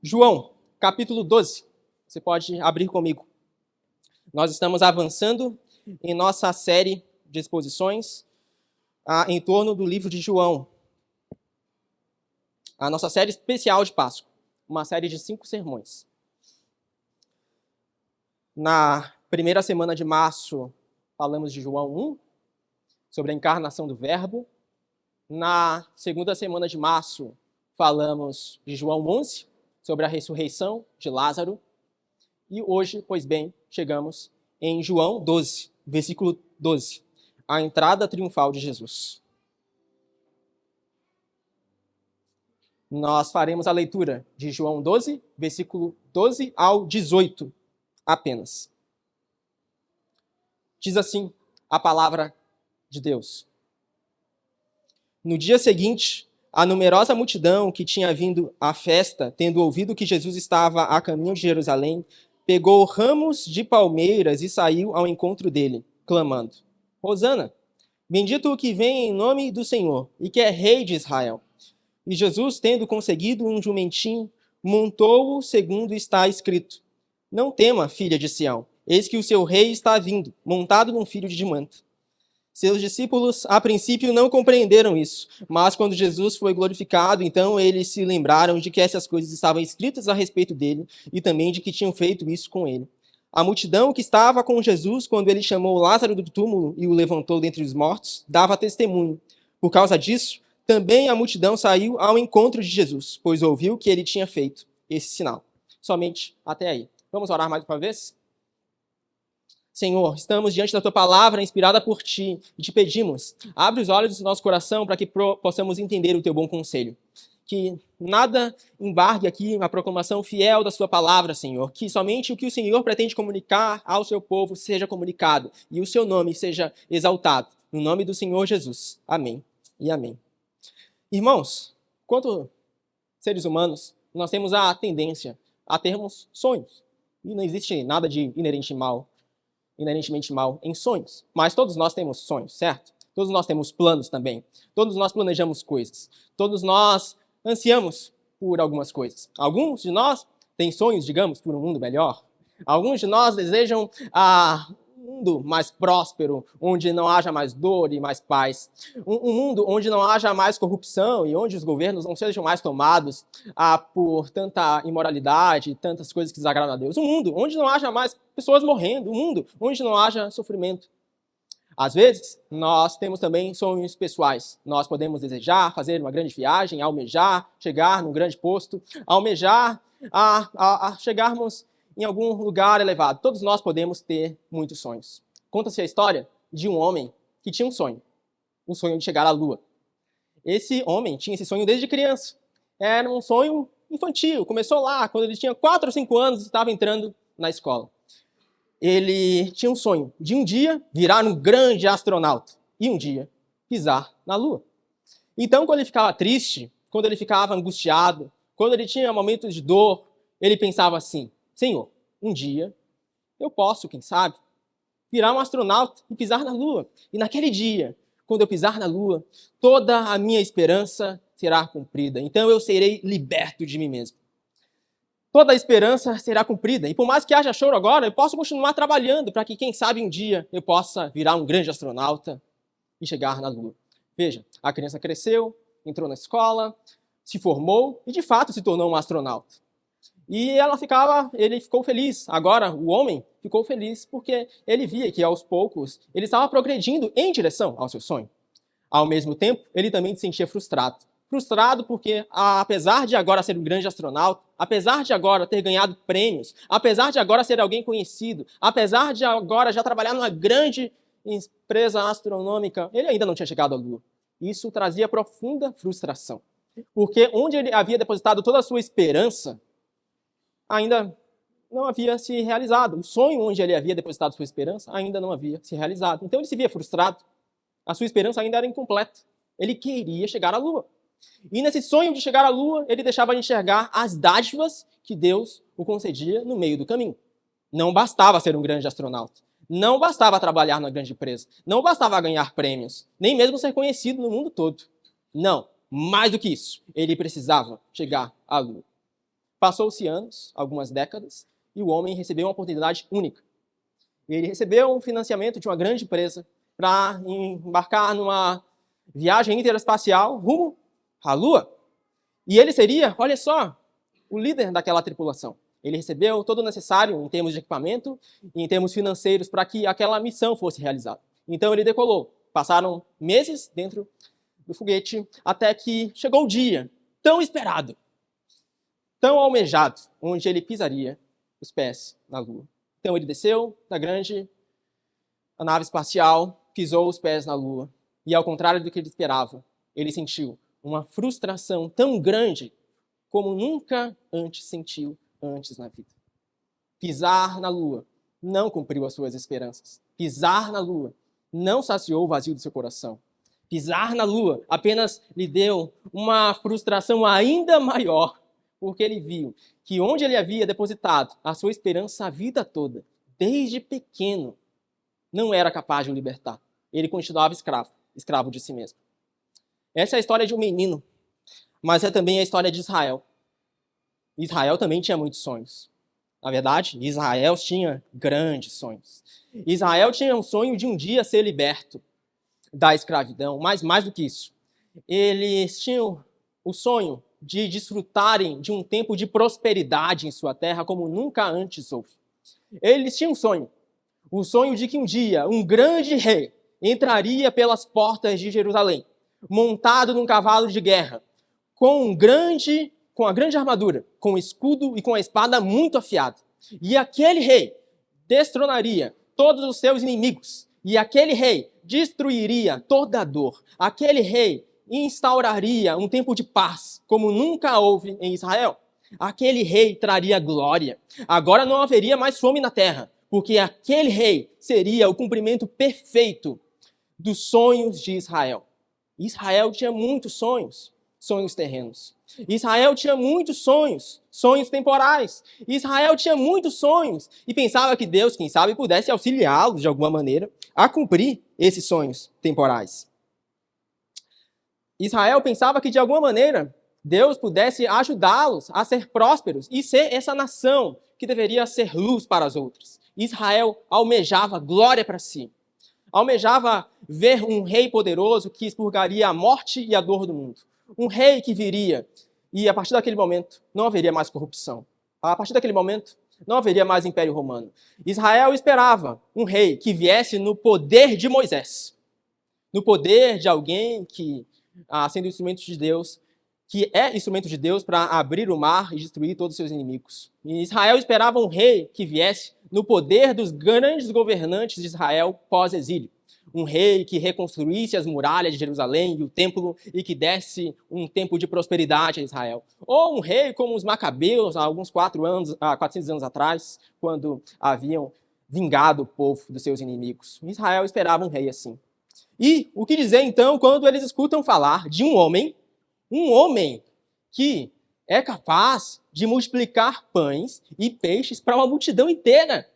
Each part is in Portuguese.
João, capítulo 12. Você pode abrir comigo. Nós estamos avançando em nossa série de exposições em torno do livro de João. A nossa série especial de Páscoa. Uma série de 5 sermões. Na primeira semana de março, falamos de João 1, sobre a encarnação do Verbo. Na segunda semana de março, falamos de João 11, sobre a ressurreição de Lázaro. E hoje, pois bem, chegamos em João 12, versículo 12, a entrada triunfal de Jesus. Nós faremos a leitura de João 12, versículo 12 ao 18, apenas. Diz assim a palavra de Deus. No dia seguinte, a numerosa multidão que tinha vindo à festa, tendo ouvido que Jesus estava a caminho de Jerusalém, pegou ramos de palmeiras e saiu ao encontro dele, clamando: Hosana, bendito o que vem em nome do Senhor e que é rei de Israel. E Jesus, tendo conseguido um jumentinho, montou-o segundo está escrito: Não tema, filha de Sião, eis que o seu rei está vindo, montado num filho de jumento. Seus discípulos, a princípio, não compreenderam isso, mas quando Jesus foi glorificado, então eles se lembraram de que essas coisas estavam escritas a respeito dele e também de que tinham feito isso com ele. A multidão que estava com Jesus quando ele chamou Lázaro do túmulo e o levantou dentre os mortos, dava testemunho. Por causa disso, também a multidão saiu ao encontro de Jesus, pois ouviu que ele tinha feito esse sinal. Somente até aí. Vamos orar mais uma vez? Senhor, estamos diante da Tua palavra inspirada por Ti e te pedimos, abre os olhos do nosso coração para que possamos entender o Teu bom conselho. Que nada embargue aqui a proclamação fiel da Sua palavra, Senhor. Que somente o que o Senhor pretende comunicar ao Seu povo seja comunicado e o Seu nome seja exaltado. No nome do Senhor Jesus. Amém e amém. Irmãos, quanto seres humanos, nós temos a tendência a termos sonhos. E não existe nada de inerentemente mal em sonhos. Mas todos nós temos sonhos, certo? Todos nós temos planos também. Todos nós planejamos coisas. Todos nós ansiamos por algumas coisas. Alguns de nós têm sonhos, digamos, por um mundo melhor. Alguns de nós desejam um mundo mais próspero, onde não haja mais dor e mais paz. Um mundo onde não haja mais corrupção e onde os governos não sejam mais tomados por tanta imoralidade, tantas coisas que desagradam a Deus. Um mundo onde não haja mais pessoas morrendo. Um mundo onde não haja sofrimento. Às vezes, nós temos também sonhos pessoais. Nós podemos desejar fazer uma grande viagem, almejar chegar num grande posto, almejar chegarmos em algum lugar elevado. Todos nós podemos ter muitos sonhos. Conta-se a história de um homem que tinha um sonho de chegar à Lua. Esse homem tinha esse sonho desde criança. Era um sonho infantil, começou lá, quando ele tinha 4 ou 5 anos e estava entrando na escola. Ele tinha um sonho de um dia virar um grande astronauta e um dia pisar na Lua. Então, quando ele ficava triste, quando ele ficava angustiado, quando ele tinha momentos de dor, ele pensava assim: Senhor, um dia eu posso, quem sabe, virar um astronauta e pisar na Lua. E naquele dia, quando eu pisar na Lua, toda a minha esperança será cumprida. Então eu serei liberto de mim mesmo. Toda a esperança será cumprida. E por mais que haja choro agora, eu posso continuar trabalhando para que, quem sabe, um dia eu possa virar um grande astronauta e chegar na Lua. Veja, a criança cresceu, entrou na escola, se formou e, de fato, se tornou um astronauta. E ele ficou feliz. Agora, o homem ficou feliz porque ele via que, aos poucos, ele estava progredindo em direção ao seu sonho. Ao mesmo tempo, ele também se sentia frustrado. Frustrado porque, apesar de agora ser um grande astronauta, apesar de agora ter ganhado prêmios, apesar de agora ser alguém conhecido, apesar de agora já trabalhar numa grande empresa astronômica, ele ainda não tinha chegado à Lua. Isso trazia profunda frustração. Porque onde ele havia depositado toda a sua esperança, ainda não havia se realizado. O sonho onde ele havia depositado sua esperança ainda não havia se realizado. Então ele se via frustrado. A sua esperança ainda era incompleta. Ele queria chegar à Lua. E nesse sonho de chegar à Lua, ele deixava de enxergar as dádivas que Deus o concedia no meio do caminho. Não bastava ser um grande astronauta. Não bastava trabalhar numa grande empresa. Não bastava ganhar prêmios. Nem mesmo ser conhecido no mundo todo. Não. Mais do que isso. Ele precisava chegar à Lua. Passou-se anos, algumas décadas, e o homem recebeu uma oportunidade única. Ele recebeu um financiamento de uma grande empresa para embarcar numa viagem interespacial rumo à Lua. E ele seria, olha só, o líder daquela tripulação. Ele recebeu todo o necessário em termos de equipamento e em termos financeiros para que aquela missão fosse realizada. Então ele decolou. Passaram meses dentro do foguete até que chegou o dia tão esperado, tão almejado, onde ele pisaria os pés na Lua. Então ele desceu da a nave espacial, pisou os pés na Lua. E ao contrário do que ele esperava, ele sentiu uma frustração tão grande como nunca antes sentiu na vida. Pisar na Lua não cumpriu as suas esperanças. Pisar na Lua não saciou o vazio do seu coração. Pisar na Lua apenas lhe deu uma frustração ainda maior, porque ele viu que onde ele havia depositado a sua esperança a vida toda, desde pequeno, não era capaz de o libertar. Ele continuava escravo de si mesmo. Essa é a história de um menino, mas é também a história de Israel. Israel também tinha muitos sonhos. Na verdade, Israel tinha grandes sonhos. Israel tinha um sonho de um dia ser liberto da escravidão, mas mais do que isso. Eles tinham o sonho de desfrutarem de um tempo de prosperidade em sua terra como nunca antes houve. Eles tinham um sonho. O sonho de que um dia um grande rei entraria pelas portas de Jerusalém, montado num cavalo de guerra, com a grande armadura, com o escudo e com a espada muito afiada. E aquele rei destronaria todos os seus inimigos. E aquele rei destruiria toda a dor. Aquele rei instauraria um tempo de paz, como nunca houve em Israel. Aquele rei traria glória. Agora não haveria mais fome na terra, porque aquele rei seria o cumprimento perfeito dos sonhos de Israel. Israel tinha muitos sonhos terrenos. Israel tinha muitos sonhos temporais. Israel tinha muitos sonhos e pensava que Deus, quem sabe, pudesse auxiliá-los de alguma maneira a cumprir esses sonhos temporais. Israel pensava que de alguma maneira Deus pudesse ajudá-los a ser prósperos e ser essa nação que deveria ser luz para as outras. Israel almejava glória para si. Almejava ver um rei poderoso que expurgaria a morte e a dor do mundo. Um rei que viria e, a partir daquele momento, não haveria mais corrupção. A partir daquele momento, não haveria mais Império Romano. Israel esperava um rei que viesse no poder de Moisés. No poder de alguém que, sendo instrumento de Deus, que é instrumento de Deus para abrir o mar e destruir todos os seus inimigos. E Israel esperava um rei que viesse no poder dos grandes governantes de Israel pós-exílio. Um rei que reconstruísse as muralhas de Jerusalém e o templo e que desse um tempo de prosperidade a Israel. Ou um rei como os Macabeus, há alguns 400 anos atrás, quando haviam vingado o povo dos seus inimigos. Israel esperava um rei assim. E o que dizer então quando eles escutam falar de um homem que é capaz de multiplicar pães e peixes para uma multidão inteira?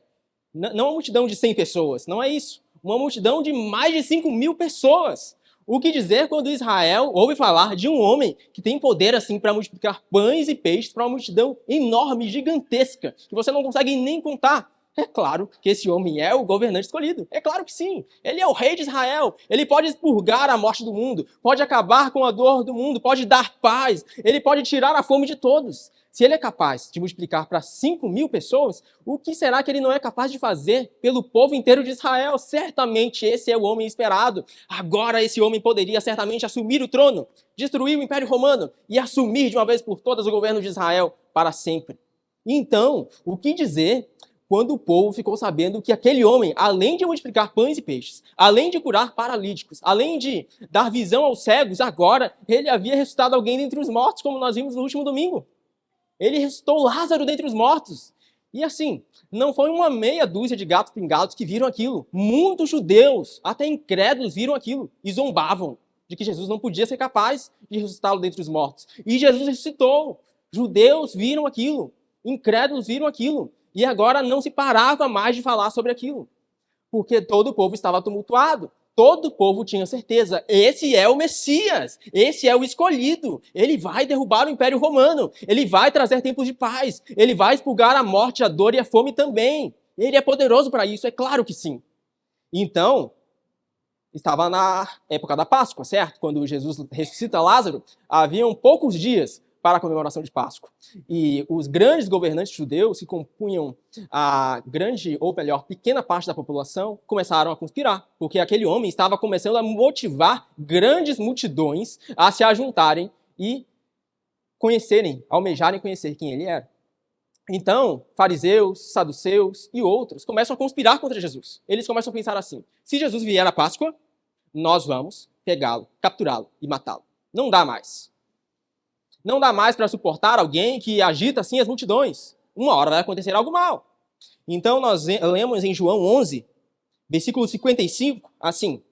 Não uma multidão de 100 pessoas, não é isso. Uma multidão de mais de 5.000 pessoas. O que dizer quando Israel ouve falar de um homem que tem poder assim para multiplicar pães e peixes para uma multidão enorme, gigantesca, que você não consegue nem contar? É claro que esse homem é o governante escolhido. É claro que sim. Ele é o rei de Israel. Ele pode expurgar a morte do mundo, pode acabar com a dor do mundo, pode dar paz, ele pode tirar a fome de todos. Se ele é capaz de multiplicar para 5.000 pessoas, o que será que ele não é capaz de fazer pelo povo inteiro de Israel? Certamente esse é o homem esperado. Agora esse homem poderia certamente assumir o trono, destruir o Império Romano e assumir de uma vez por todas o governo de Israel para sempre. Então, o que dizer quando o povo ficou sabendo que aquele homem, além de multiplicar pães e peixes, além de curar paralíticos, além de dar visão aos cegos, agora ele havia ressuscitado alguém dentre os mortos, como nós vimos no último domingo. Ele ressuscitou Lázaro dentre os mortos. E assim, não foi uma meia dúzia de gatos pingados que viram aquilo. Muitos judeus, até incrédulos, viram aquilo e zombavam de que Jesus não podia ser capaz de ressuscitá-lo dentre os mortos. E Jesus ressuscitou. Judeus viram aquilo, incrédulos viram aquilo. E agora não se parava mais de falar sobre aquilo. Porque todo o povo estava tumultuado. Todo o povo tinha certeza, esse é o Messias, esse é o escolhido, ele vai derrubar o Império Romano, ele vai trazer tempos de paz, ele vai expurgar a morte, a dor e a fome também. Ele é poderoso para isso, é claro que sim. Então, estava na época da Páscoa, certo? Quando Jesus ressuscita Lázaro, haviam poucos dias para a comemoração de Páscoa. E os grandes governantes judeus, que compunham a grande, ou melhor, pequena parte da população, começaram a conspirar, porque aquele homem estava começando a motivar grandes multidões a se ajuntarem e conhecerem, almejarem conhecer quem ele era. Então, fariseus, saduceus e outros começam a conspirar contra Jesus. Eles começam a pensar assim: se Jesus vier à Páscoa, nós vamos pegá-lo, capturá-lo e matá-lo. Não dá mais. Não dá mais para suportar alguém que agita assim as multidões. Uma hora vai acontecer algo mal. Então nós lemos em João 11, versículo 55, assim: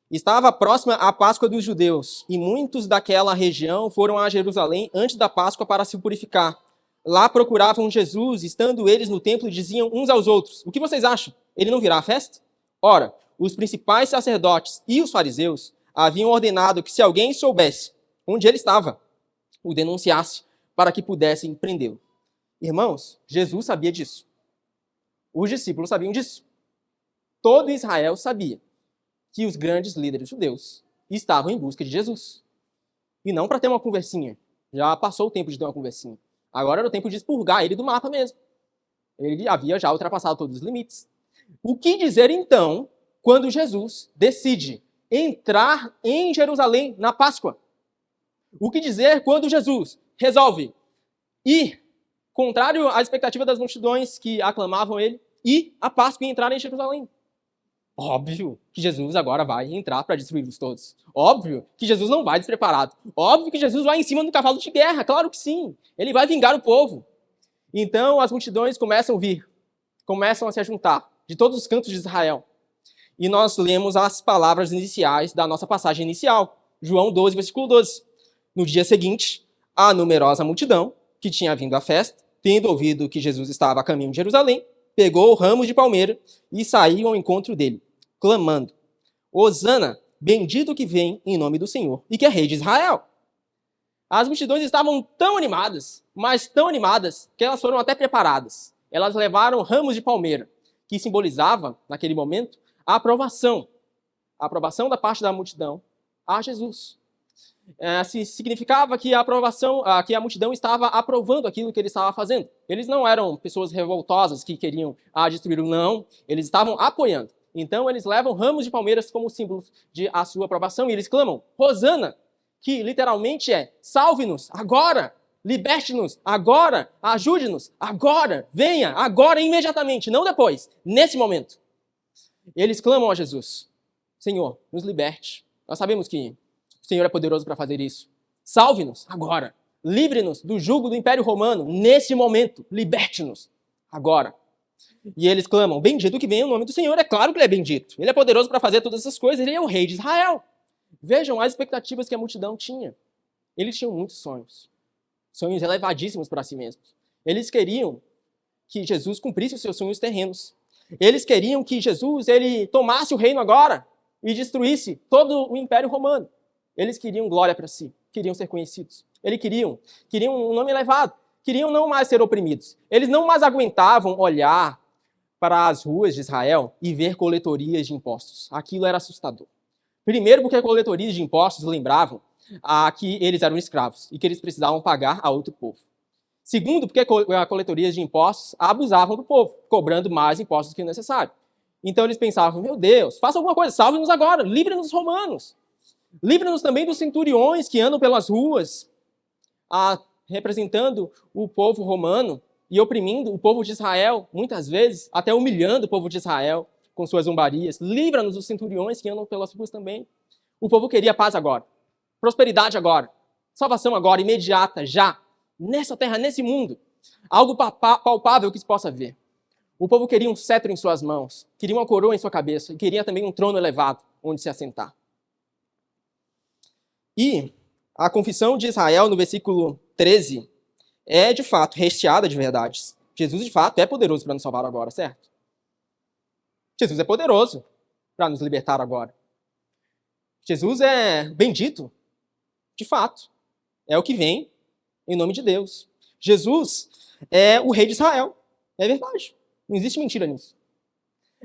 estava próxima a Páscoa dos judeus, e muitos daquela região foram a Jerusalém antes da Páscoa para se purificar. Lá procuravam Jesus, estando eles no templo, diziam uns aos outros: o que vocês acham? Ele não virá à festa? Ora, os principais sacerdotes e os fariseus haviam ordenado que, se alguém soubesse onde ele estava, o denunciasse, para que pudessem prendê-lo. Irmãos, Jesus sabia disso. Os discípulos sabiam disso. Todo Israel sabia que os grandes líderes judeus estavam em busca de Jesus. E não para ter uma conversinha. Já passou o tempo de ter uma conversinha. Agora era o tempo de expurgar ele do mapa mesmo. Ele havia já ultrapassado todos os limites. O que dizer, então, quando Jesus decide entrar em Jerusalém na Páscoa? O que dizer quando Jesus resolve ir, contrário à expectativa das multidões que aclamavam ele, ir à Páscoa e entrar em Jerusalém? Óbvio que Jesus agora vai entrar para destruí-los todos. Óbvio que Jesus não vai despreparado. Óbvio que Jesus vai em cima do cavalo de guerra, claro que sim. Ele vai vingar o povo. Então as multidões começam a vir, começam a se juntar de todos os cantos de Israel. E nós lemos as palavras iniciais da nossa passagem inicial, João 12, versículo 12. No dia seguinte, a numerosa multidão que tinha vindo à festa, tendo ouvido que Jesus estava a caminho de Jerusalém, pegou ramos de palmeira e saiu ao encontro dele, clamando: Hosana, bendito que vem em nome do Senhor e que é rei de Israel. As multidões estavam tão animadas, mas tão animadas, que elas foram até preparadas. Elas levaram ramos de palmeira, que simbolizava, naquele momento, a aprovação da parte da multidão a Jesus. Significava que que a multidão estava aprovando aquilo que ele estava fazendo. Eles não eram pessoas revoltosas que queriam destruí-lo, não. Eles estavam apoiando. Então eles levam ramos de palmeiras como símbolo de a sua aprovação e eles clamam: Hosana, que literalmente é: salve-nos agora, liberte-nos agora, ajude-nos agora, venha agora, imediatamente, não depois, nesse momento. Eles clamam a Jesus: Senhor, nos liberte. Nós sabemos que o Senhor é poderoso para fazer isso. Salve-nos agora. Livre-nos do jugo do Império Romano nesse momento. Liberte-nos agora. E eles clamam: bendito que vem o nome do Senhor. É claro que ele é bendito. Ele é poderoso para fazer todas essas coisas. Ele é o rei de Israel. Vejam as expectativas que a multidão tinha. Eles tinham muitos sonhos. Sonhos elevadíssimos para si mesmos. Eles queriam que Jesus cumprisse os seus sonhos terrenos. Eles queriam que Jesus ele tomasse o reino agora e destruísse todo o Império Romano. Eles queriam glória para si, queriam ser conhecidos. Eles queriam um nome elevado, queriam não mais ser oprimidos. Eles não mais aguentavam olhar para as ruas de Israel e ver coletorias de impostos. Aquilo era assustador. Primeiro porque coletorias de impostos lembravam que eles eram escravos e que eles precisavam pagar a outro povo. Segundo, porque coletorias de impostos abusavam do povo, cobrando mais impostos que o necessário. Então eles pensavam: meu Deus, faça alguma coisa, salve-nos agora, livre-nos dos romanos. Livra-nos também dos centuriões que andam pelas ruas, representando o povo romano e oprimindo o povo de Israel, muitas vezes até humilhando o povo de Israel com suas zombarias. Livra-nos dos centuriões que andam pelas ruas também. O povo queria paz agora, prosperidade agora, salvação agora, imediata, já, nessa terra, nesse mundo. Algo palpável que se possa ver. O povo queria um cetro em suas mãos, queria uma coroa em sua cabeça e queria também um trono elevado onde se assentar. E a confissão de Israel, no versículo 13, é de fato recheada de verdades. Jesus, de fato, é poderoso para nos salvar agora, certo? Jesus é poderoso para nos libertar agora. Jesus é bendito, de fato. É o que vem em nome de Deus. Jesus é o rei de Israel. É verdade. Não existe mentira nisso.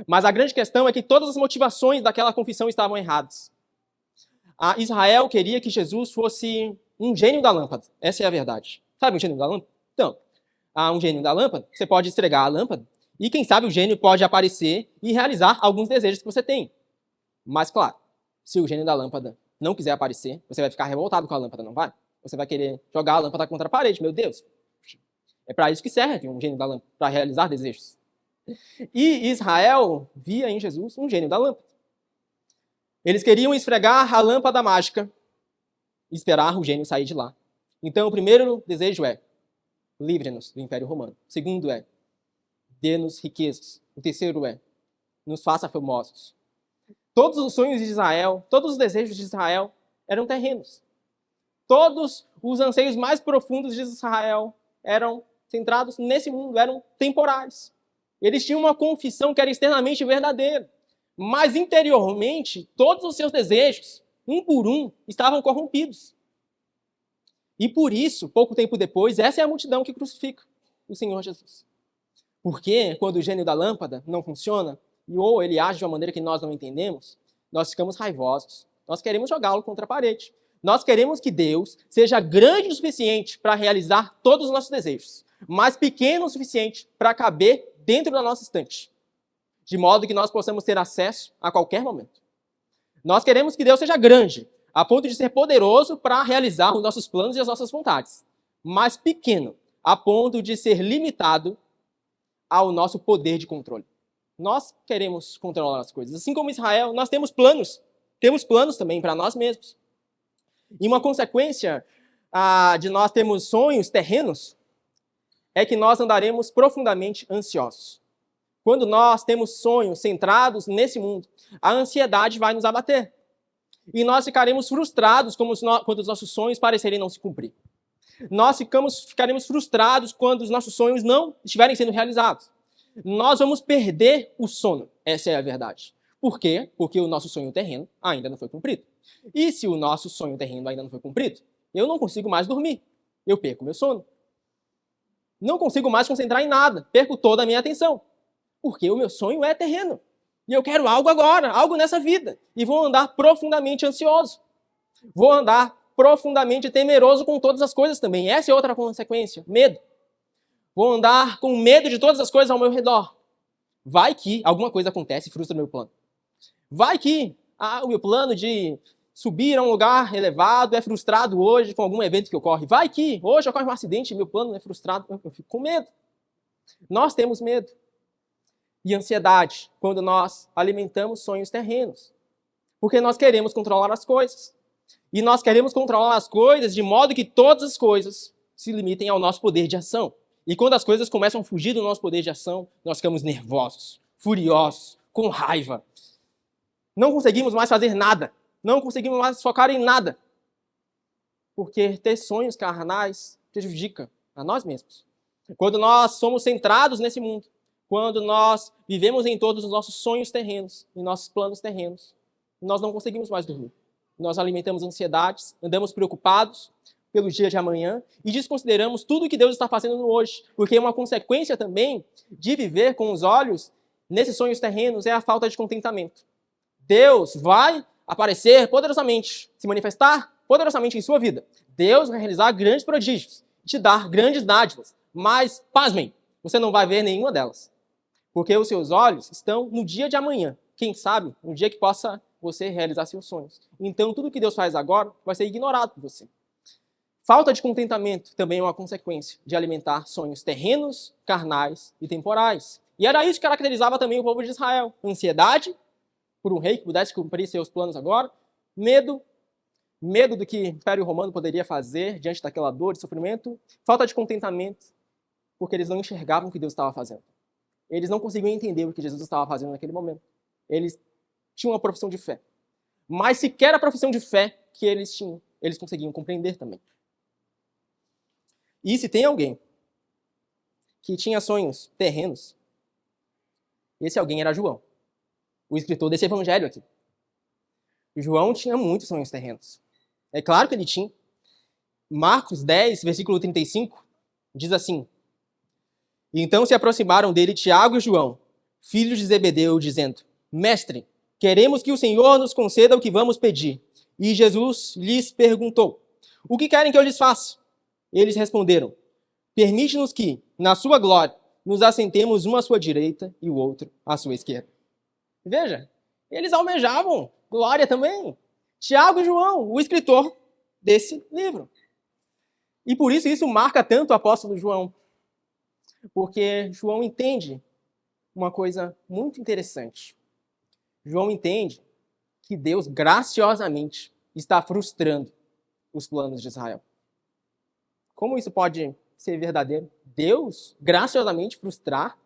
Mas a grande questão é que todas as motivações daquela confissão estavam erradas. A Israel queria que Jesus fosse um gênio da lâmpada. Essa é a verdade. Sabe um gênio da lâmpada? Então, um gênio da lâmpada, você pode esfregar a lâmpada e, quem sabe, o gênio pode aparecer e realizar alguns desejos que você tem. Mas, claro, se o gênio da lâmpada não quiser aparecer, você vai ficar revoltado com a lâmpada, não vai? Você vai querer jogar a lâmpada contra a parede, meu Deus. É para isso que serve um gênio da lâmpada, para realizar desejos. E Israel via em Jesus um gênio da lâmpada. Eles queriam esfregar a lâmpada mágica e esperar o gênio sair de lá. Então, o primeiro desejo é: livre-nos do Império Romano. O segundo é: dê-nos riquezas. O terceiro é: nos faça famosos. Todos os sonhos de Israel, todos os desejos de Israel eram terrenos. Todos os anseios mais profundos de Israel eram centrados nesse mundo, eram temporais. Eles tinham uma confissão que era externamente verdadeira, mas interiormente todos os seus desejos, um por um, estavam corrompidos. E por isso, pouco tempo depois, essa é a multidão que crucifica o Senhor Jesus. Porque quando o gênio da lâmpada não funciona, ou ele age de uma maneira que nós não entendemos, nós ficamos raivosos. Nós queremos jogá-lo contra a parede. Nós queremos que Deus seja grande o suficiente para realizar todos os nossos desejos, mas pequeno o suficiente para caber dentro da nossa estante, de modo que nós possamos ter acesso a qualquer momento. Nós queremos que Deus seja grande, a ponto de ser poderoso para realizar os nossos planos e as nossas vontades, mas pequeno, a ponto de ser limitado ao nosso poder de controle. Nós queremos controlar as coisas. Assim como Israel, nós temos planos também para nós mesmos. E uma consequência de nós termos sonhos terrenos é que nós andaremos profundamente ansiosos. Quando nós temos sonhos centrados nesse mundo, a ansiedade vai nos abater. E nós ficaremos frustrados quando os nossos sonhos parecerem não se cumprir. Nós ficaremos frustrados quando os nossos sonhos não estiverem sendo realizados. Nós vamos perder o sono. Essa é a verdade. Por quê? Porque o nosso sonho terreno ainda não foi cumprido. E se o nosso sonho terreno ainda não foi cumprido, eu não consigo mais dormir. Eu perco meu sono. Não consigo mais concentrar em nada. Perco toda a minha atenção. Porque o meu sonho é terreno. E eu quero algo agora, algo nessa vida. E vou andar profundamente ansioso. Vou andar profundamente temeroso com todas as coisas também. Essa é outra consequência. Medo. Vou andar com medo de todas as coisas ao meu redor. Vai que alguma coisa acontece e frustra meu plano. Vai que o meu plano de subir a um lugar elevado é frustrado hoje com algum evento que ocorre. Vai que hoje ocorre um acidente e meu plano é frustrado. Eu fico com medo. Nós temos medo. E ansiedade quando nós alimentamos sonhos terrenos. Porque nós queremos controlar as coisas. E nós queremos controlar as coisas de modo que todas as coisas se limitem ao nosso poder de ação. E quando as coisas começam a fugir do nosso poder de ação, nós ficamos nervosos, furiosos, com raiva. Não conseguimos mais fazer nada. Não conseguimos mais focar em nada. Porque ter sonhos carnais prejudica a nós mesmos. Quando nós somos centrados nesse mundo, quando nós vivemos em todos os nossos sonhos terrenos, em nossos planos terrenos, nós não conseguimos mais dormir. Nós alimentamos ansiedades, andamos preocupados pelo dia de amanhã e desconsideramos tudo o que Deus está fazendo no hoje. Porque uma consequência também de viver com os olhos nesses sonhos terrenos é a falta de contentamento. Deus vai aparecer poderosamente, se manifestar poderosamente em sua vida. Deus vai realizar grandes prodígios, te dar grandes dádivas, mas, pasmem, você não vai ver nenhuma delas. Porque os seus olhos estão no dia de amanhã. Quem sabe, no dia que possa você realizar seus sonhos. Então, tudo que Deus faz agora vai ser ignorado por você. Falta de contentamento também é uma consequência de alimentar sonhos terrenos, carnais e temporais. E era isso que caracterizava também o povo de Israel. Ansiedade por um rei que pudesse cumprir seus planos agora. Medo do que o Império Romano poderia fazer diante daquela dor e sofrimento. Falta de contentamento, porque eles não enxergavam o que Deus estava fazendo. Eles não conseguiam entender o que Jesus estava fazendo naquele momento. Eles tinham uma profissão de fé. Mas sequer a profissão de fé que eles tinham, eles conseguiam compreender também. E se tem alguém que tinha sonhos terrenos, esse alguém era João, o escritor desse evangelho aqui. João tinha muitos sonhos terrenos. É claro que ele tinha. Marcos 10, versículo 35, diz assim: Então se aproximaram dele Tiago e João, filhos de Zebedeu, dizendo: Mestre, queremos que o Senhor nos conceda o que vamos pedir. E Jesus lhes perguntou: O que querem que eu lhes faça? Eles responderam: Permite-nos que, na sua glória, nos assentemos um à sua direita e o outro à sua esquerda. Veja, eles almejavam glória também. Tiago e João, o escritor desse livro. E por isso marca tanto o apóstolo João. Porque João entende uma coisa muito interessante. João entende que Deus graciosamente está frustrando os planos de Israel. Como isso pode ser verdadeiro? Deus graciosamente frustrar?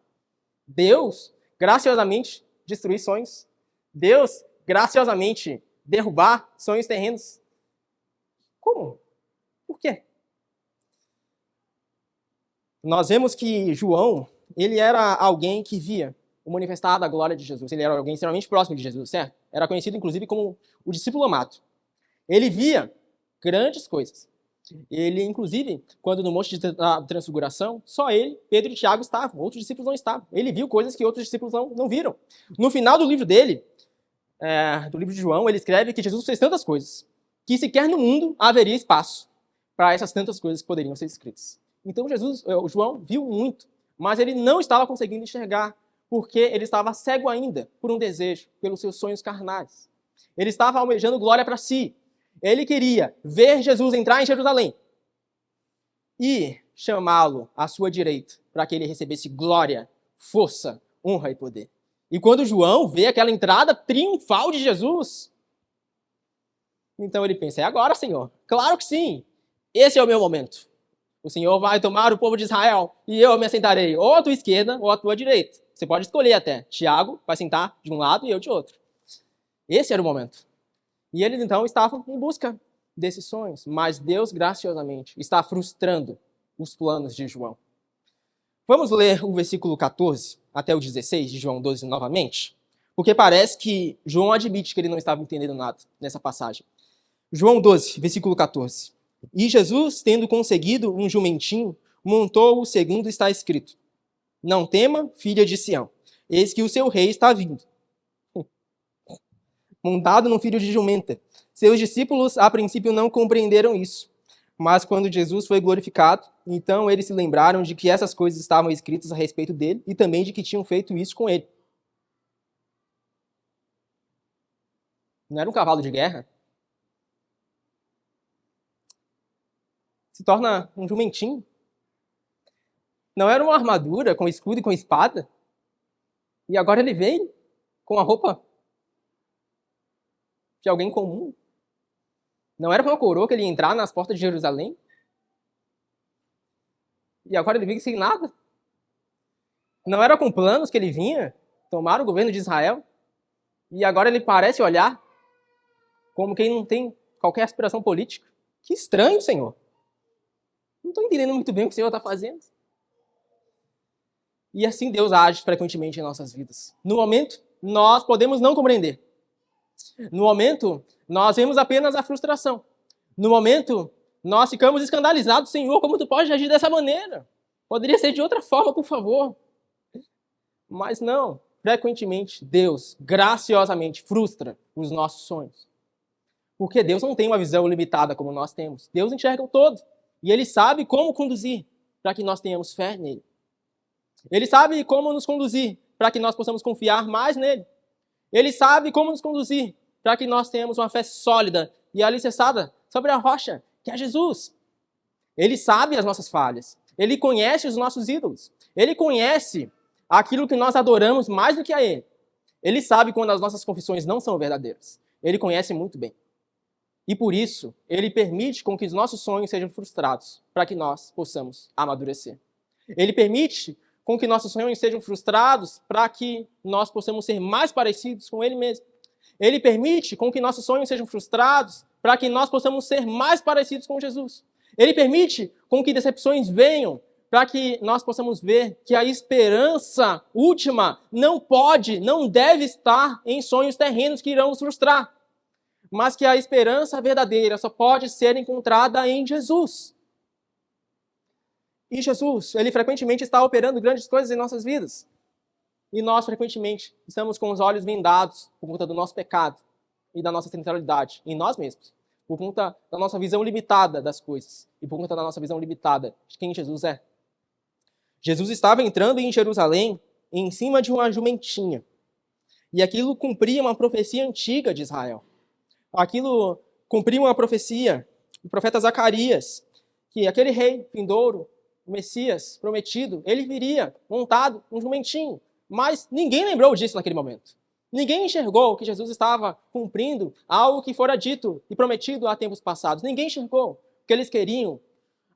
Deus graciosamente destruir sonhos? Deus graciosamente derrubar sonhos terrenos? Como? Por quê? Nós vemos que João, ele era alguém que via o manifestar da glória de Jesus. Ele era alguém extremamente próximo de Jesus, certo? Era conhecido, inclusive, como o discípulo amado. Ele via grandes coisas. Ele, inclusive, quando no Monte de Transfiguração, só ele, Pedro e Tiago estavam, outros discípulos não estavam. Ele viu coisas que outros discípulos não viram. No final do livro dele, do livro de João, ele escreve que Jesus fez tantas coisas que sequer no mundo haveria espaço para essas tantas coisas que poderiam ser escritas. Então João viu muito, mas ele não estava conseguindo enxergar, porque ele estava cego ainda por um desejo, pelos seus sonhos carnais. Ele estava almejando glória para si. Ele queria ver Jesus entrar em Jerusalém e chamá-lo à sua direita, para que ele recebesse glória, força, honra e poder. E quando João vê aquela entrada triunfal de Jesus, então ele pensa: é agora, Senhor. Claro que sim. Esse é o meu momento. O Senhor vai tomar o povo de Israel e eu me assentarei ou à tua esquerda ou à tua direita. Você pode escolher até. Tiago vai sentar de um lado e eu de outro. Esse era o momento. E eles então estavam em busca desses sonhos. Mas Deus, graciosamente, está frustrando os planos de João. Vamos ler o versículo 14 até o 16 de João 12 novamente? Porque parece que João admite que ele não estava entendendo nada nessa passagem. João 12, versículo 14. E Jesus, tendo conseguido um jumentinho, montou-o segundo está escrito: Não tema, filha de Sião, eis que o seu rei está vindo. Montado num filho de jumenta. Seus discípulos, a princípio, não compreenderam isso. Mas quando Jesus foi glorificado, então eles se lembraram de que essas coisas estavam escritas a respeito dele e também de que tinham feito isso com ele. Não era um cavalo de guerra? Se torna um jumentinho. Não era uma armadura com escudo e com espada? E agora ele vem com a roupa de alguém comum? Não era com a coroa que ele ia entrar nas portas de Jerusalém? E agora ele vem sem nada? Não era com planos que ele vinha tomar o governo de Israel? E agora ele parece olhar como quem não tem qualquer aspiração política? Que estranho, Senhor. Não estou entendendo muito bem o que o Senhor está fazendo. E assim Deus age frequentemente em nossas vidas. No momento, nós podemos não compreender. No momento, nós vemos apenas a frustração. No momento, nós ficamos escandalizados. Senhor, como tu pode agir dessa maneira? Poderia ser de outra forma, por favor. Mas não. Frequentemente, Deus, graciosamente, frustra os nossos sonhos. Porque Deus não tem uma visão limitada como nós temos. Deus enxerga o todo. E Ele sabe como conduzir para que nós tenhamos fé nele. Ele sabe como nos conduzir para que nós possamos confiar mais nele. Ele sabe como nos conduzir para que nós tenhamos uma fé sólida e alicerçada sobre a rocha, que é Jesus. Ele sabe as nossas falhas. Ele conhece os nossos ídolos. Ele conhece aquilo que nós adoramos mais do que a Ele. Ele sabe quando as nossas confissões não são verdadeiras. Ele conhece muito bem. E por isso, Ele permite com que os nossos sonhos sejam frustrados, para que nós possamos amadurecer. Ele permite com que nossos sonhos sejam frustrados, para que nós possamos ser mais parecidos com Ele mesmo. Ele permite com que nossos sonhos sejam frustrados, para que nós possamos ser mais parecidos com Jesus. Ele permite com que decepções venham, para que nós possamos ver que a esperança última não pode, não deve estar em sonhos terrenos que irão nos frustrar. mas que a esperança verdadeira só pode ser encontrada em Jesus. E Jesus, ele frequentemente está operando grandes coisas em nossas vidas. E nós, frequentemente, estamos com os olhos vendados por conta do nosso pecado e da nossa centralidade em nós mesmos, por conta da nossa visão limitada das coisas e por conta da nossa visão limitada de quem Jesus é. Jesus estava entrando em Jerusalém em cima de uma jumentinha. E aquilo cumpria uma profecia antiga de Israel. Aquilo cumpria uma profecia do profeta Zacarias, que aquele rei vindouro, o Messias prometido, ele viria montado num jumentinho. Mas ninguém lembrou disso naquele momento. Ninguém enxergou que Jesus estava cumprindo algo que fora dito e prometido há tempos passados. Ninguém enxergou que eles queriam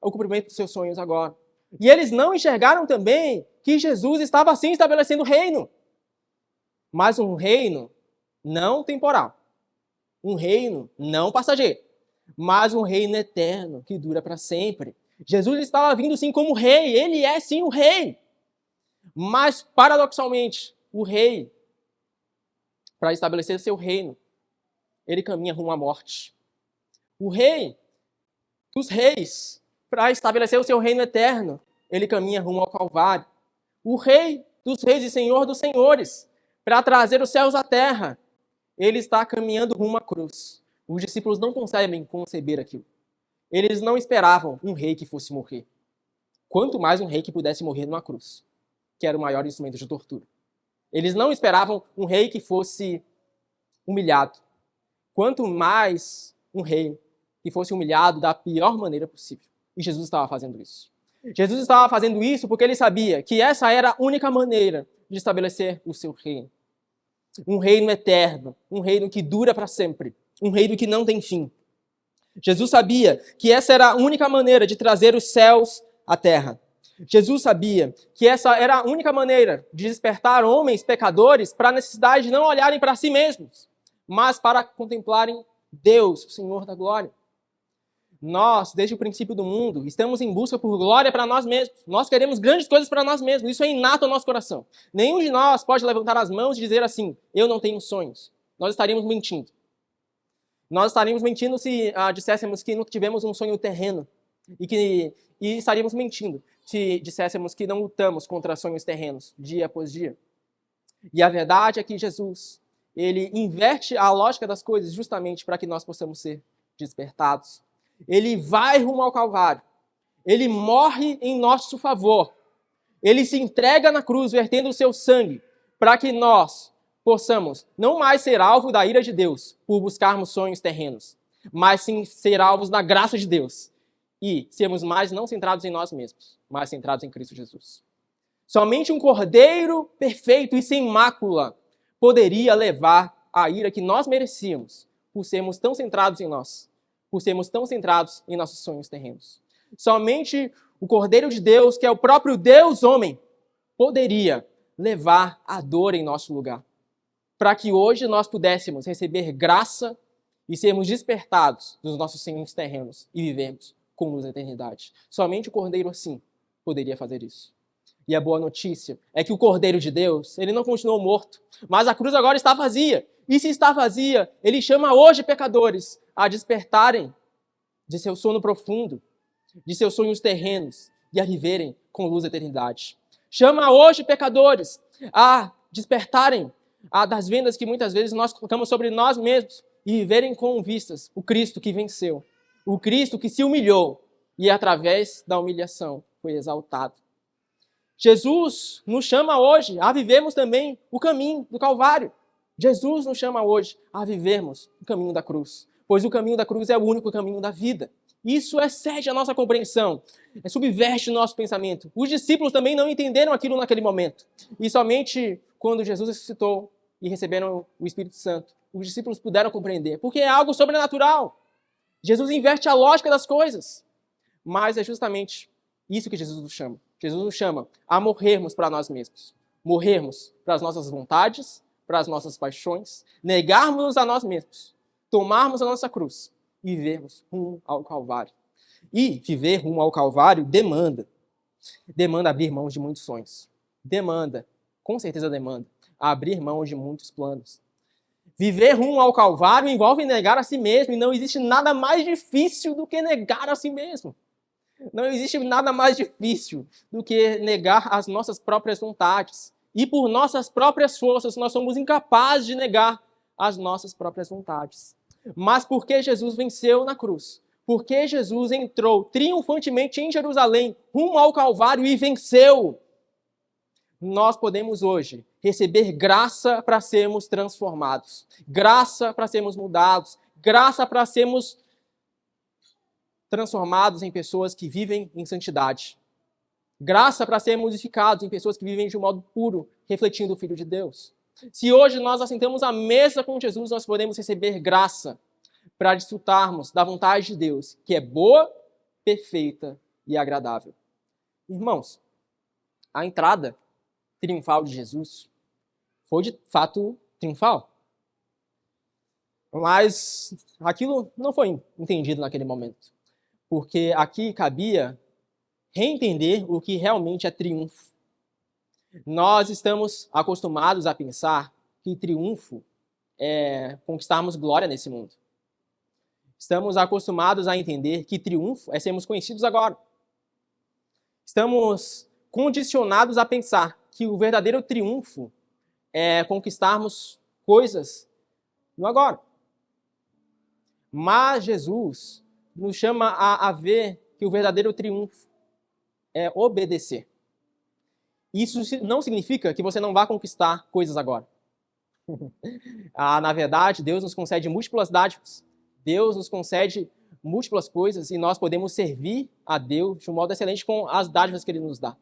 o cumprimento dos seus sonhos agora. E eles não enxergaram também que Jesus estava assim estabelecendo o reino. Mas um reino não temporal. Um reino não passageiro. Mas um reino eterno que dura para sempre. Jesus estava vindo sim como rei. Ele é sim o rei. Mas, paradoxalmente, o rei, para estabelecer seu reino, ele caminha rumo à morte. O rei dos reis, para estabelecer o seu reino eterno, ele caminha rumo ao Calvário. O rei dos reis e senhor dos senhores, para trazer os céus à terra, ele está caminhando rumo à cruz. Os discípulos não conseguem conceber aquilo. Eles não esperavam um rei que fosse morrer. Quanto mais um rei que pudesse morrer numa cruz, que era o maior instrumento de tortura. Eles não esperavam um rei que fosse humilhado. Quanto mais um rei que fosse humilhado da pior maneira possível. E Jesus estava fazendo isso. Jesus estava fazendo isso porque ele sabia que essa era a única maneira de estabelecer o seu reino. Um reino eterno, um reino que dura para sempre, um reino que não tem fim. Jesus sabia que essa era a única maneira de trazer os céus à terra. Jesus sabia que essa era a única maneira de despertar homens pecadores para a necessidade de não olharem para si mesmos, mas para contemplarem Deus, o Senhor da glória. Nós, desde o princípio do mundo, estamos em busca por glória para nós mesmos. Nós queremos grandes coisas para nós mesmos. Isso é inato ao nosso coração. Nenhum de nós pode levantar as mãos e dizer assim, eu não tenho sonhos. Nós estaríamos mentindo. Nós estaríamos mentindo se disséssemos que não tivemos um sonho terreno. E estaríamos mentindo se disséssemos que não lutamos contra sonhos terrenos, dia após dia. E a verdade é que Jesus, ele inverte a lógica das coisas justamente para que nós possamos ser despertados. Ele vai rumo ao Calvário. Ele morre em nosso favor. Ele se entrega na cruz, vertendo o seu sangue, para que nós possamos não mais ser alvo da ira de Deus por buscarmos sonhos terrenos, mas sim ser alvos da graça de Deus e sermos mais não centrados em nós mesmos, mas centrados em Cristo Jesus. Somente um cordeiro perfeito e sem mácula poderia levar a ira que nós merecíamos por sermos tão centrados em nós, por sermos tão centrados em nossos sonhos terrenos. Somente o Cordeiro de Deus, que é o próprio Deus homem, poderia levar a dor em nosso lugar, para que hoje nós pudéssemos receber graça e sermos despertados dos nossos sonhos terrenos e vivermos com luz da eternidade. Somente o Cordeiro assim poderia fazer isso. E a boa notícia é que o Cordeiro de Deus, ele não continuou morto, mas a cruz agora está vazia. E se está vazia, ele chama hoje pecadores a despertarem de seu sono profundo, de seus sonhos terrenos e a viverem com luz da eternidade. Chama hoje pecadores a despertarem das vendas que muitas vezes nós colocamos sobre nós mesmos e viverem com vistas o Cristo que venceu, o Cristo que se humilhou e através da humilhação foi exaltado. Jesus nos chama hoje a vivermos também o caminho do Calvário. Jesus nos chama hoje a vivermos o caminho da cruz, pois o caminho da cruz é o único caminho da vida. Isso excede a nossa compreensão, subverte o nosso pensamento. Os discípulos também não entenderam aquilo naquele momento. E somente quando Jesus ressuscitou e receberam o Espírito Santo, os discípulos puderam compreender, porque é algo sobrenatural. Jesus inverte a lógica das coisas. Mas é justamente isso que Jesus nos chama. Jesus nos chama a morrermos para nós mesmos. Morrermos para as nossas vontades, para as nossas paixões, negarmos a nós mesmos, tomarmos a nossa cruz e vivermos rumo ao Calvário. E viver rumo ao Calvário demanda abrir mão de muitos sonhos. Com certeza demanda abrir mão de muitos planos. Viver rumo ao Calvário envolve negar a si mesmo, e não existe nada mais difícil do que negar a si mesmo. Não existe nada mais difícil do que negar as nossas próprias vontades. E por nossas próprias forças, nós somos incapazes de negar as nossas próprias vontades. Mas porque Jesus venceu na cruz, porque Jesus entrou triunfantemente em Jerusalém, rumo ao Calvário e venceu, nós podemos hoje receber graça para sermos transformados, graça para sermos mudados, graça para sermos transformados em pessoas que vivem em santidade. Graça para sermos modificados em pessoas que vivem de um modo puro, refletindo o Filho de Deus. Se hoje nós assentamos à mesa com Jesus, nós podemos receber graça para desfrutarmos da vontade de Deus, que é boa, perfeita e agradável. Irmãos, a entrada triunfal de Jesus foi de fato triunfal. Mas aquilo não foi entendido naquele momento. Porque aqui cabia reentender o que realmente é triunfo. Nós estamos acostumados a pensar que triunfo é conquistarmos glória nesse mundo. Estamos acostumados a entender que triunfo é sermos conhecidos agora. Estamos condicionados a pensar que o verdadeiro triunfo é conquistarmos coisas no agora. Mas Jesus nos chama a ver que o verdadeiro triunfo é obedecer. Isso não significa que você não vá conquistar coisas agora. Na verdade, Deus nos concede múltiplas dádivas. Deus nos concede múltiplas coisas e nós podemos servir a Deus de um modo excelente com as dádivas que Ele nos dá.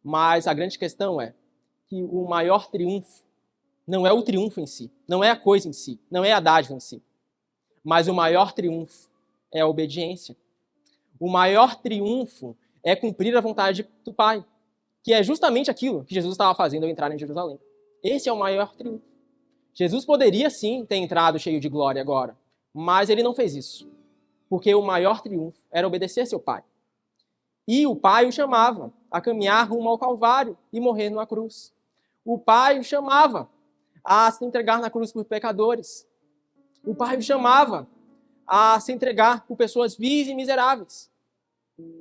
Mas a grande questão é que o maior triunfo não é o triunfo em si, não é a coisa em si, não é a dádiva em si. Mas o maior triunfo é a obediência. O maior triunfo é cumprir a vontade do Pai, que é justamente aquilo que Jesus estava fazendo ao entrar em Jerusalém. Esse é o maior triunfo. Jesus poderia sim ter entrado cheio de glória agora, mas ele não fez isso, porque o maior triunfo era obedecer seu Pai. E o Pai o chamava a caminhar rumo ao Calvário e morrer numa cruz. O Pai o chamava a se entregar na cruz por pecadores. O Pai o chamava a se entregar por pessoas vis e miseráveis.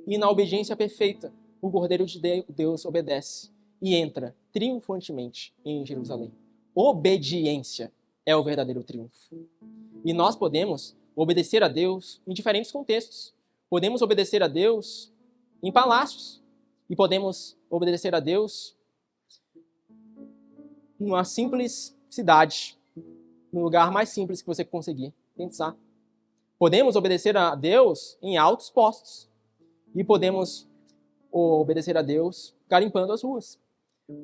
E na obediência perfeita, o Cordeiro de Deus obedece e entra triunfantemente em Jerusalém. Obediência é o verdadeiro triunfo. E nós podemos obedecer a Deus em diferentes contextos. Podemos obedecer a Deus em palácios. E podemos obedecer a Deus numa simples cidade, no lugar mais simples que você conseguir pensar. Podemos obedecer a Deus em altos postos. E podemos obedecer a Deus garimpando as ruas.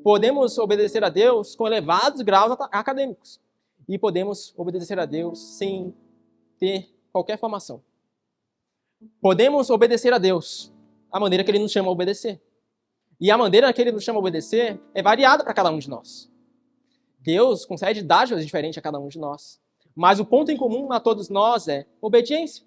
Podemos obedecer a Deus com elevados graus acadêmicos. E podemos obedecer a Deus sem ter qualquer formação. Podemos obedecer a Deus a maneira que Ele nos chama a obedecer. E a maneira que Ele nos chama a obedecer é variada para cada um de nós. Deus concede dádivas diferentes a cada um de nós. Mas o ponto em comum a todos nós é obediência.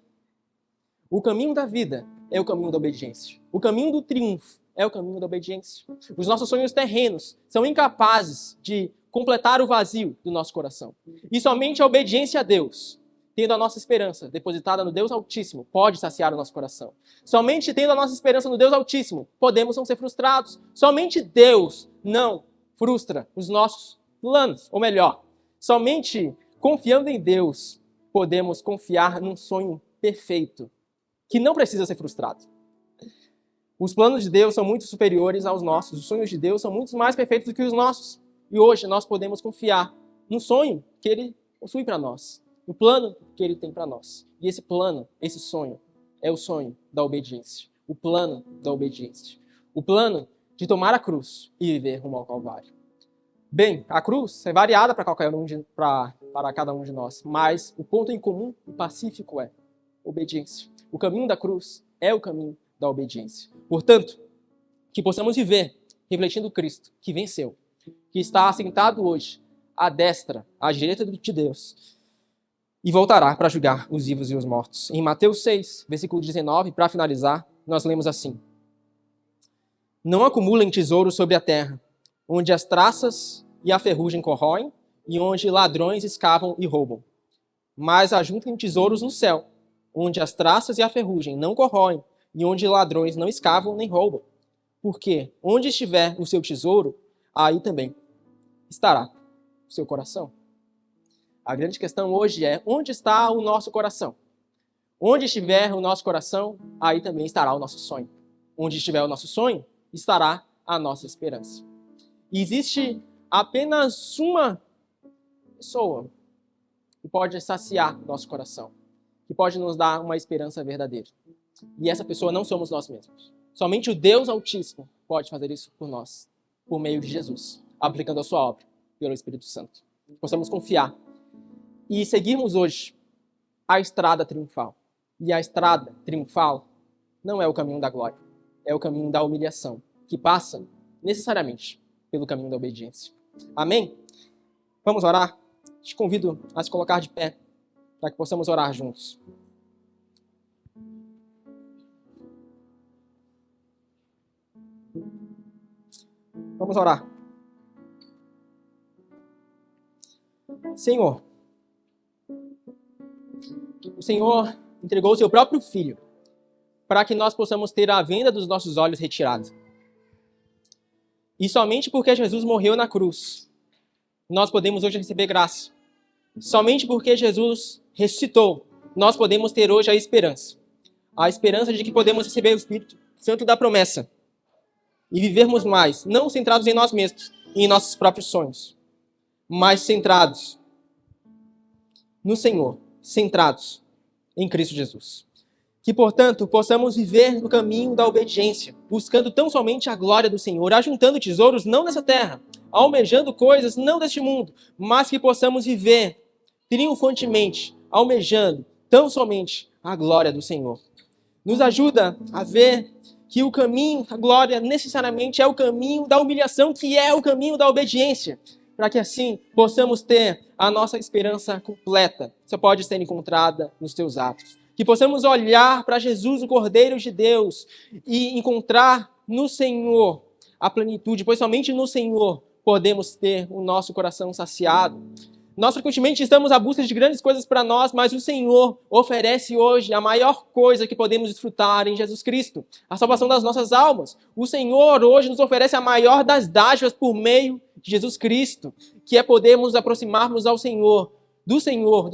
O caminho da vida é o caminho da obediência. O caminho do triunfo é o caminho da obediência. Os nossos sonhos terrenos são incapazes de completar o vazio do nosso coração. E somente a obediência a Deus, tendo a nossa esperança depositada no Deus Altíssimo, pode saciar o nosso coração. Somente tendo a nossa esperança no Deus Altíssimo, podemos não ser frustrados. Somente Deus não frustra os nossos planos. Ou melhor, somente confiando em Deus, podemos confiar num sonho perfeito, que não precisa ser frustrado. Os planos de Deus são muito superiores aos nossos. Os sonhos de Deus são muito mais perfeitos do que os nossos. E hoje nós podemos confiar no sonho que Ele possui para nós. No plano que Ele tem para nós. E esse plano, esse sonho, é o sonho da obediência. O plano da obediência. O plano de tomar a cruz e viver rumo ao Calvário. Bem, a cruz é variada para cada um de nós. Mas o ponto em comum e pacífico é obediência. O caminho da cruz é o caminho da obediência. Portanto, que possamos viver refletindo Cristo, que venceu, que está assentado hoje à destra, à direita de Deus, e voltará para julgar os vivos e os mortos. Em Mateus 6, versículo 19, para finalizar, nós lemos assim: Não acumulem tesouros sobre a terra, onde as traças e a ferrugem corroem, e onde ladrões escavam e roubam. Mas ajuntem tesouros no céu, onde as traças e a ferrugem não corroem, e onde ladrões não escavam nem roubam. Porque onde estiver o seu tesouro, aí também estará o seu coração. A grande questão hoje é: onde está o nosso coração? Onde estiver o nosso coração, aí também estará o nosso sonho. Onde estiver o nosso sonho, estará a nossa esperança. E existe apenas uma pessoa que pode saciar nosso coração, que pode nos dar uma esperança verdadeira. E essa pessoa não somos nós mesmos. Somente o Deus Altíssimo pode fazer isso por nós, por meio de Jesus, aplicando a sua obra pelo Espírito Santo. Possamos confiar e seguirmos hoje a estrada triunfal. E a estrada triunfal não é o caminho da glória, é o caminho da humilhação, que passa necessariamente pelo caminho da obediência. Amém? Vamos orar? Te convido a se colocar de pé para que possamos orar juntos. Vamos orar. Senhor, o Senhor entregou o seu próprio Filho para que nós possamos ter a venda dos nossos olhos retirada. E somente porque Jesus morreu na cruz, nós podemos hoje receber graça. Somente porque Jesus ressuscitou, nós podemos ter hoje a esperança. A esperança de que podemos receber o Espírito Santo da promessa e vivermos mais, não centrados em nós mesmos e em nossos próprios sonhos, mas centrados no Senhor, centrados em Cristo Jesus. Que, portanto, possamos viver no caminho da obediência, buscando tão somente a glória do Senhor, ajuntando tesouros não nessa terra, almejando coisas não deste mundo, mas que possamos viver triunfantemente, almejando tão somente a glória do Senhor. Nos ajuda a ver que o caminho da glória necessariamente é o caminho da humilhação, que é o caminho da obediência, para que assim possamos ter a nossa esperança completa, só pode ser encontrada nos teus atos. Que possamos olhar para Jesus, o Cordeiro de Deus, e encontrar no Senhor a plenitude, pois somente no Senhor podemos ter o nosso coração saciado. Nós frequentemente estamos à busca de grandes coisas para nós, mas o Senhor oferece hoje a maior coisa que podemos desfrutar em Jesus Cristo, a salvação das nossas almas. O Senhor hoje nos oferece a maior das dádivas por meio de Jesus Cristo, que é podermos aproximarmos ao Senhor, do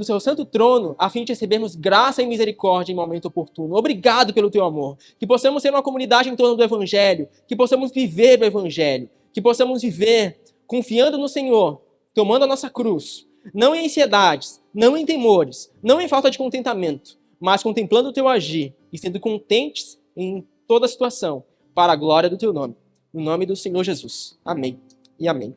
seu santo trono, a fim de recebermos graça e misericórdia em momento oportuno. Obrigado pelo teu amor. Que possamos ser uma comunidade em torno do Evangelho, que possamos viver o Evangelho, que possamos viver confiando no Senhor, tomando a nossa cruz, não em ansiedades, não em temores, não em falta de contentamento, mas contemplando o teu agir e sendo contentes em toda a situação, para a glória do teu nome. No nome do Senhor Jesus. Amém e amém.